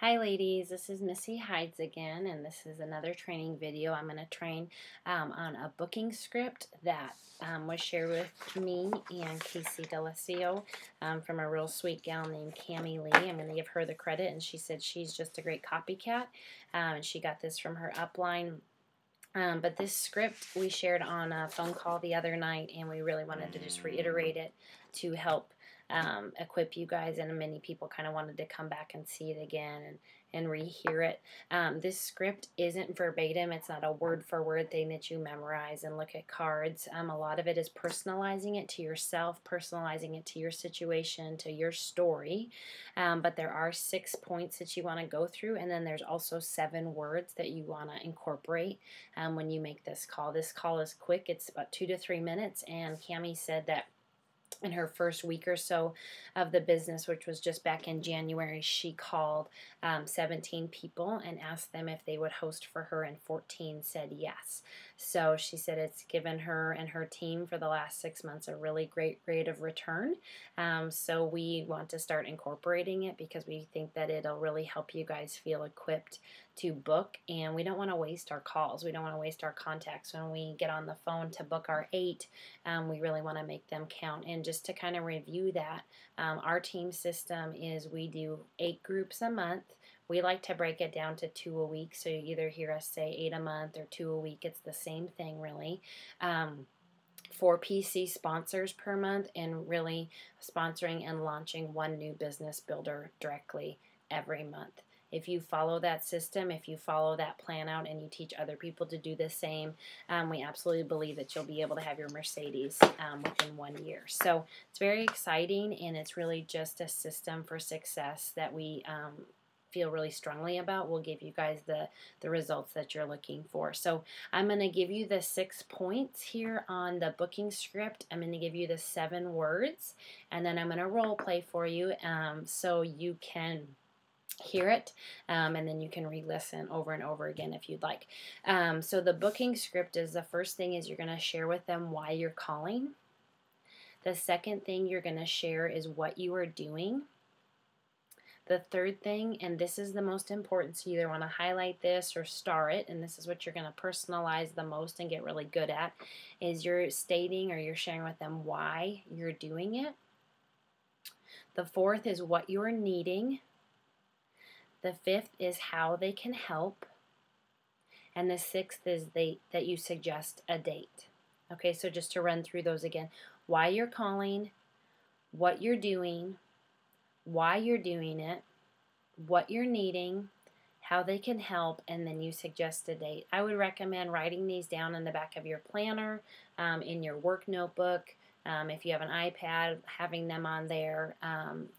Hi ladies, this is Missy Hides again, and this is another training video. I'm going to train on a booking script that was shared with me and Casey Delisio from a real sweet gal named Cami Lee. I'm going to give her the credit, and she said she's just a great copycat, and she got this from her upline. But this script we shared on a phone call the other night, and we really wanted to just reiterate it to help equip you guys, and many people kind of wanted to come back and see it again and rehear it. This script isn't verbatim. It's not a word-for-word thing that you memorize and look at cards. A lot of it is personalizing it to yourself, personalizing it to your situation, to your story. But there are 6 points that you want to go through, and then there's also 7 words that you want to incorporate when you make this call. This call is quick. It's about 2 to 3 minutes, and Cami said that in her first week or so of the business, which was just back in January, she called 17 people and asked them if they would host for her, and 14 said yes. So she said it's given her and her team for the last 6 months a really great rate of return. So we want to start incorporating it because we think that it'll really help you guys feel equipped to book, and we don't want to waste our calls. We don't want to waste our contacts. When we get on the phone to book our 8, we really want to make them count. And just to kind of review that, our team system is we do 8 groups a month. We like to break it down to 2 a week, so you either hear us say 8 a month or 2 a week. It's the same thing, really. 4 PC sponsors per month, and really sponsoring and launching 1 new business builder directly every month. If you follow that system, if you follow that plan out, and you teach other people to do the same, we absolutely believe that you'll be able to have your Mercedes within 1 year. So it's very exciting, and it's really just a system for success that we feel really strongly about. Will give you guys the results that you're looking for. So I'm going to give you the 6 points here on the booking script. I'm going to give you the 7 words, and then I'm going to role play for you so you can hear it, and then you can re-listen over and over again if you'd like. So the booking script is, the first thing is you're going to share with them why you're calling. The second thing you're going to share is what you are doing. The third thing, and this is the most important, so you either want to highlight this or star it, and this is what you're going to personalize the most and get really good at, is you're stating or you're sharing with them why you're doing it. The fourth is what you're needing. The 5th is how they can help. And the 6th is that you suggest a date. Okay, so just to run through those again. Why you're calling, what you're doing, why you're doing it, what you're needing, how they can help, and then you suggest a date. I would recommend writing these down in the back of your planner, in your work notebook. If you have an iPad, having them on there,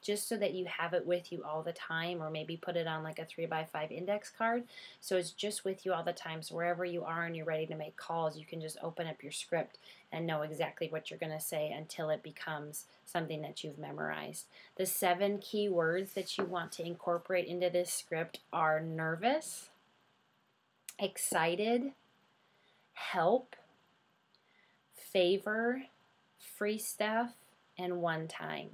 just so that you have it with you all the time, or maybe put it on like a 3x5 index card, so it's just with you all the time. So wherever you are and you're ready to make calls, you can just open up your script and know exactly what you're going to say until it becomes something that you've memorized. The 7 key words that you want to incorporate into this script are nervous, excited, help, favor, free stuff, and one time.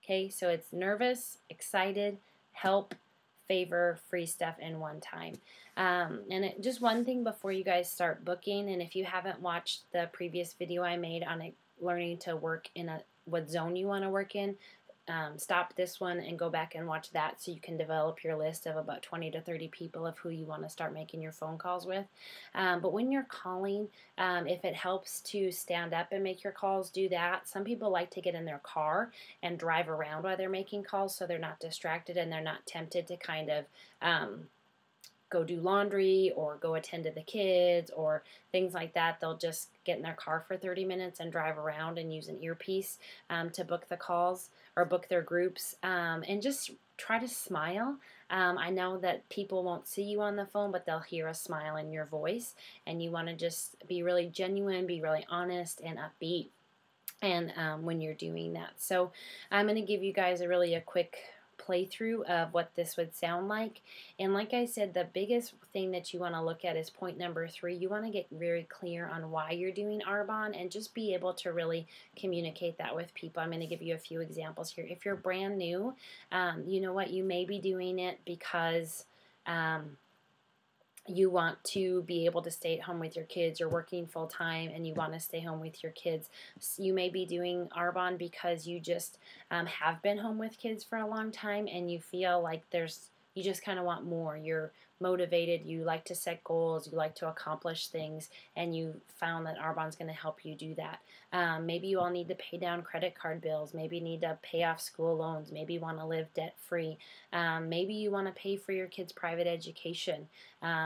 Okay, so it's nervous, excited, help, favor, free stuff, and one time. Just one thing before you guys start booking, and if you haven't watched the previous video I made on learning to work in what zone you want to work in, stop this one and go back and watch that so you can develop your list of about 20 to 30 people of who you want to start making your phone calls with. But when you're calling, if it helps to stand up and make your calls, do that. Some people like to get in their car and drive around while they're making calls so they're not distracted and they're not tempted to kind of go do laundry or go attend to the kids or things like that. They'll just get in their car for 30 minutes and drive around and use an earpiece to book the calls or book their groups, and just try to smile. I know that people won't see you on the phone, but they'll hear a smile in your voice, and you want to just be really genuine, be really honest and upbeat, and when you're doing that. So I'm going to give you guys a quick playthrough of what this would sound like. And like I said, the biggest thing that you want to look at is point number 3. You want to get very clear on why you're doing Arbonne and just be able to really communicate that with people. I'm going to give you a few examples here. If you're brand new, you know what, you may be doing it because you want to be able to stay at home with your kids. You're working full time and you want to stay home with your kids. So you may be doing Arbonne because you just have been home with kids for a long time and you feel like you just kind of want more. You're motivated, you like to set goals, you like to accomplish things, and you found that Arbonne's going to help you do that. Maybe you all need to pay down credit card bills. Maybe you need to pay off school loans. Maybe you want to live debt-free. Maybe you want to pay for your kids' private education.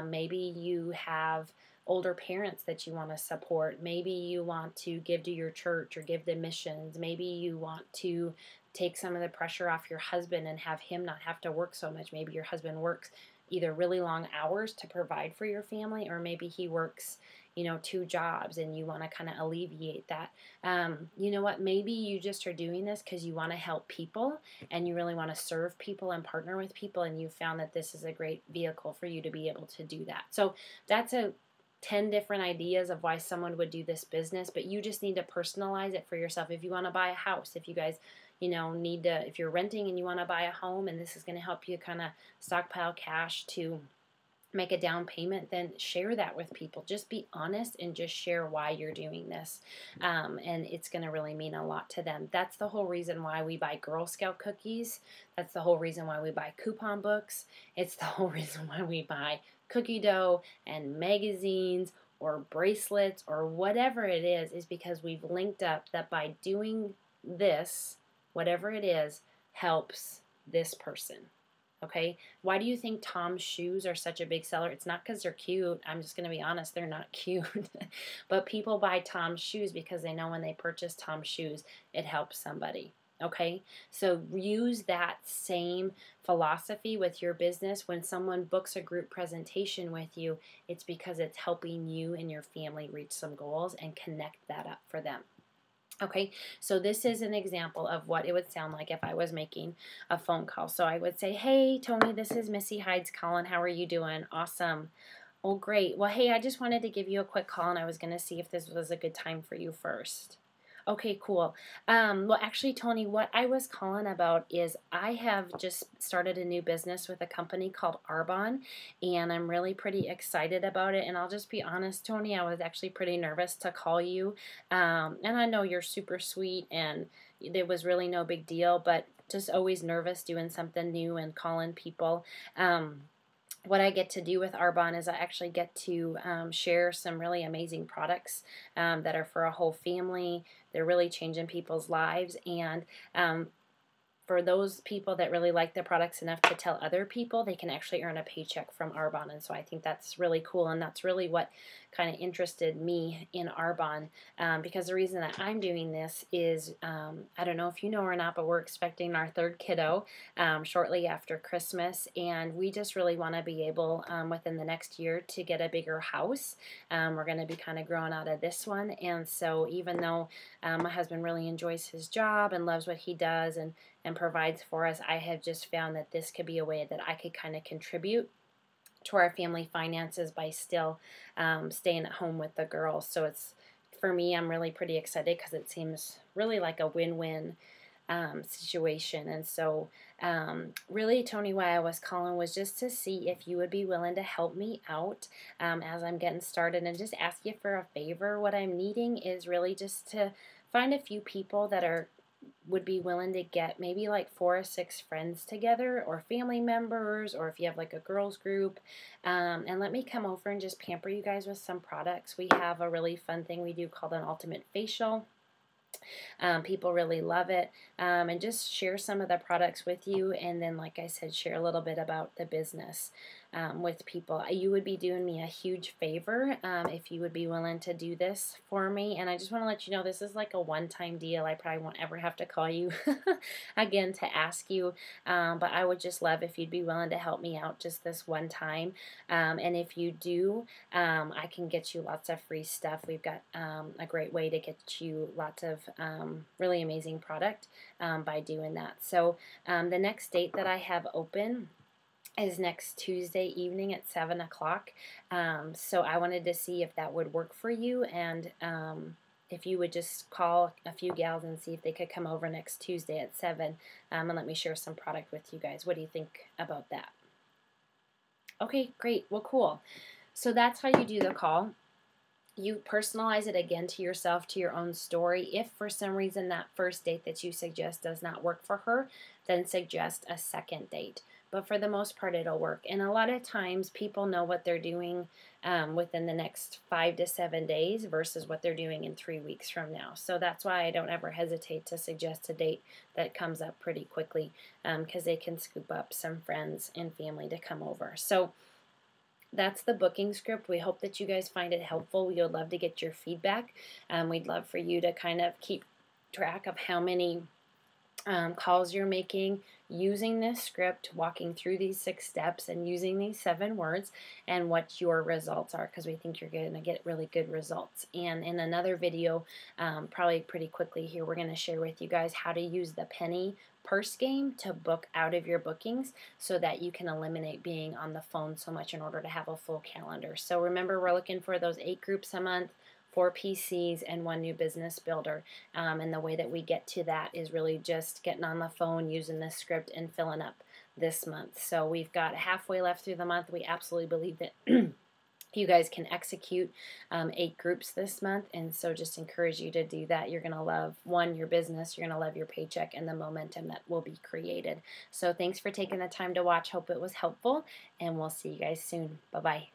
Maybe you have older parents that you want to support. Maybe you want to give to your church or give to missions. Maybe you want to take some of the pressure off your husband and have him not have to work so much. Maybe your husband works either really long hours to provide for your family, or maybe he works 2 jobs and you want to kind of alleviate that. You know what, maybe you just are doing this because you want to help people and you really want to serve people and partner with people, and you found that this is a great vehicle for you to be able to do that. So that's 10 different ideas of why someone would do this business, but you just need to personalize it for yourself. If you want to buy a house, if you guys if you're renting and you want to buy a home and this is going to help you kind of stockpile cash to make a down payment, then share that with people. Just be honest and just share why you're doing this. And it's going to really mean a lot to them. That's the whole reason why we buy Girl Scout cookies. That's the whole reason why we buy coupon books. It's the whole reason why we buy cookie dough and magazines or bracelets or whatever it is because we've linked up that by doing this, whatever it is, helps this person. Okay? Why do you think Tom's shoes are such a big seller? It's not because they're cute. I'm just going to be honest, they're not cute. But people buy Tom's shoes because they know when they purchase Tom's shoes, it helps somebody. Okay? So use that same philosophy with your business. When someone books a group presentation with you, it's because it's helping you and your family reach some goals and connect that up for them. Okay, so this is an example of what it would sound like if I was making a phone call. So I would say, hey, Tony, this is Missy Hides calling. How are you doing? Awesome. Oh, great. Well, hey, I just wanted to give you a quick call, and I was going to see if this was a good time for you first. Okay, cool. Well, actually, Tony, what I was calling about is I have just started a new business with a company called Arbonne, and I'm really pretty excited about it. And I'll just be honest, Tony, I was actually pretty nervous to call you. And I know you're super sweet, and it was really no big deal, but just always nervous doing something new and calling people. What I get to do with Arbonne is I actually get to share some really amazing products that are for a whole family. They're really changing people's lives, and for those people that really like the products enough to tell other people, they can actually earn a paycheck from Arbonne. And so I think that's really cool, and that's really what kind of interested me in Arbonne, because the reason that I'm doing this is, I don't know if you know or not, but we're expecting our 3rd kiddo shortly after Christmas, and we just really want to be able, within the next year, to get a bigger house. We're going to be kind of growing out of this one, and so even though my husband really enjoys his job and loves what he does and provides for us, I have just found that this could be a way that I could kind of contribute to our family finances by still staying at home with the girls. So for me, I'm really pretty excited because it seems really like a win-win situation. And so really, Tony, why I was calling was just to see if you would be willing to help me out as I'm getting started, and just ask you for a favor. What I'm needing is really just to find a few people that would be willing to get maybe like 4 or 6 friends together, or family members, or if you have like a girls group, and let me come over and just pamper you guys with some products. We have a really fun thing we do called an ultimate facial. People really love it, and just share some of the products with you, and then, like I said, share a little bit about the business. with people. You would be doing me a huge favor if you would be willing to do this for me. And I just want to let you know this is like a one-time deal. I probably won't ever have to call you again to ask you, but I would just love if you'd be willing to help me out just this one time. And if you do, I can get you lots of free stuff. We've got a great way to get you lots of really amazing product by doing that. So the next date that I have open is next Tuesday evening at 7 o'clock. So I wanted to see if that would work for you, and if you would just call a few gals and see if they could come over next Tuesday at 7 and let me share some product with you guys. What do you think about that? Okay, great. Well, cool. So that's how you do the call. You personalize it again to yourself, to your own story. If for some reason that first date that you suggest does not work for her, then suggest a second date. But for the most part, it'll work. And a lot of times people know what they're doing within the next 5 to 7 days versus what they're doing in 3 weeks from now. So that's why I don't ever hesitate to suggest a date that comes up pretty quickly, because they can scoop up some friends and family to come over. So that's the booking script. We hope that you guys find it helpful. We would love to get your feedback. We'd love for you to kind of keep track of how many calls you're making using this script, walking through these 6 steps and using these 7 words, and what your results are, because we think you're going to get really good results. And in another video, probably pretty quickly here, we're going to share with you guys how to use the penny purse game to book out of your bookings so that you can eliminate being on the phone so much in order to have a full calendar. So remember, we're looking for those 8 groups a month, 4 PCs, and 1 new business builder. And the way that we get to that is really just getting on the phone, using this script, and filling up this month. So we've got halfway left through the month. We absolutely believe that you guys can execute 8 groups this month, and so just encourage you to do that. You're going to love, 1, your business, you're going to love your paycheck, and the momentum that will be created. So thanks for taking the time to watch. Hope it was helpful, and we'll see you guys soon. Bye-bye.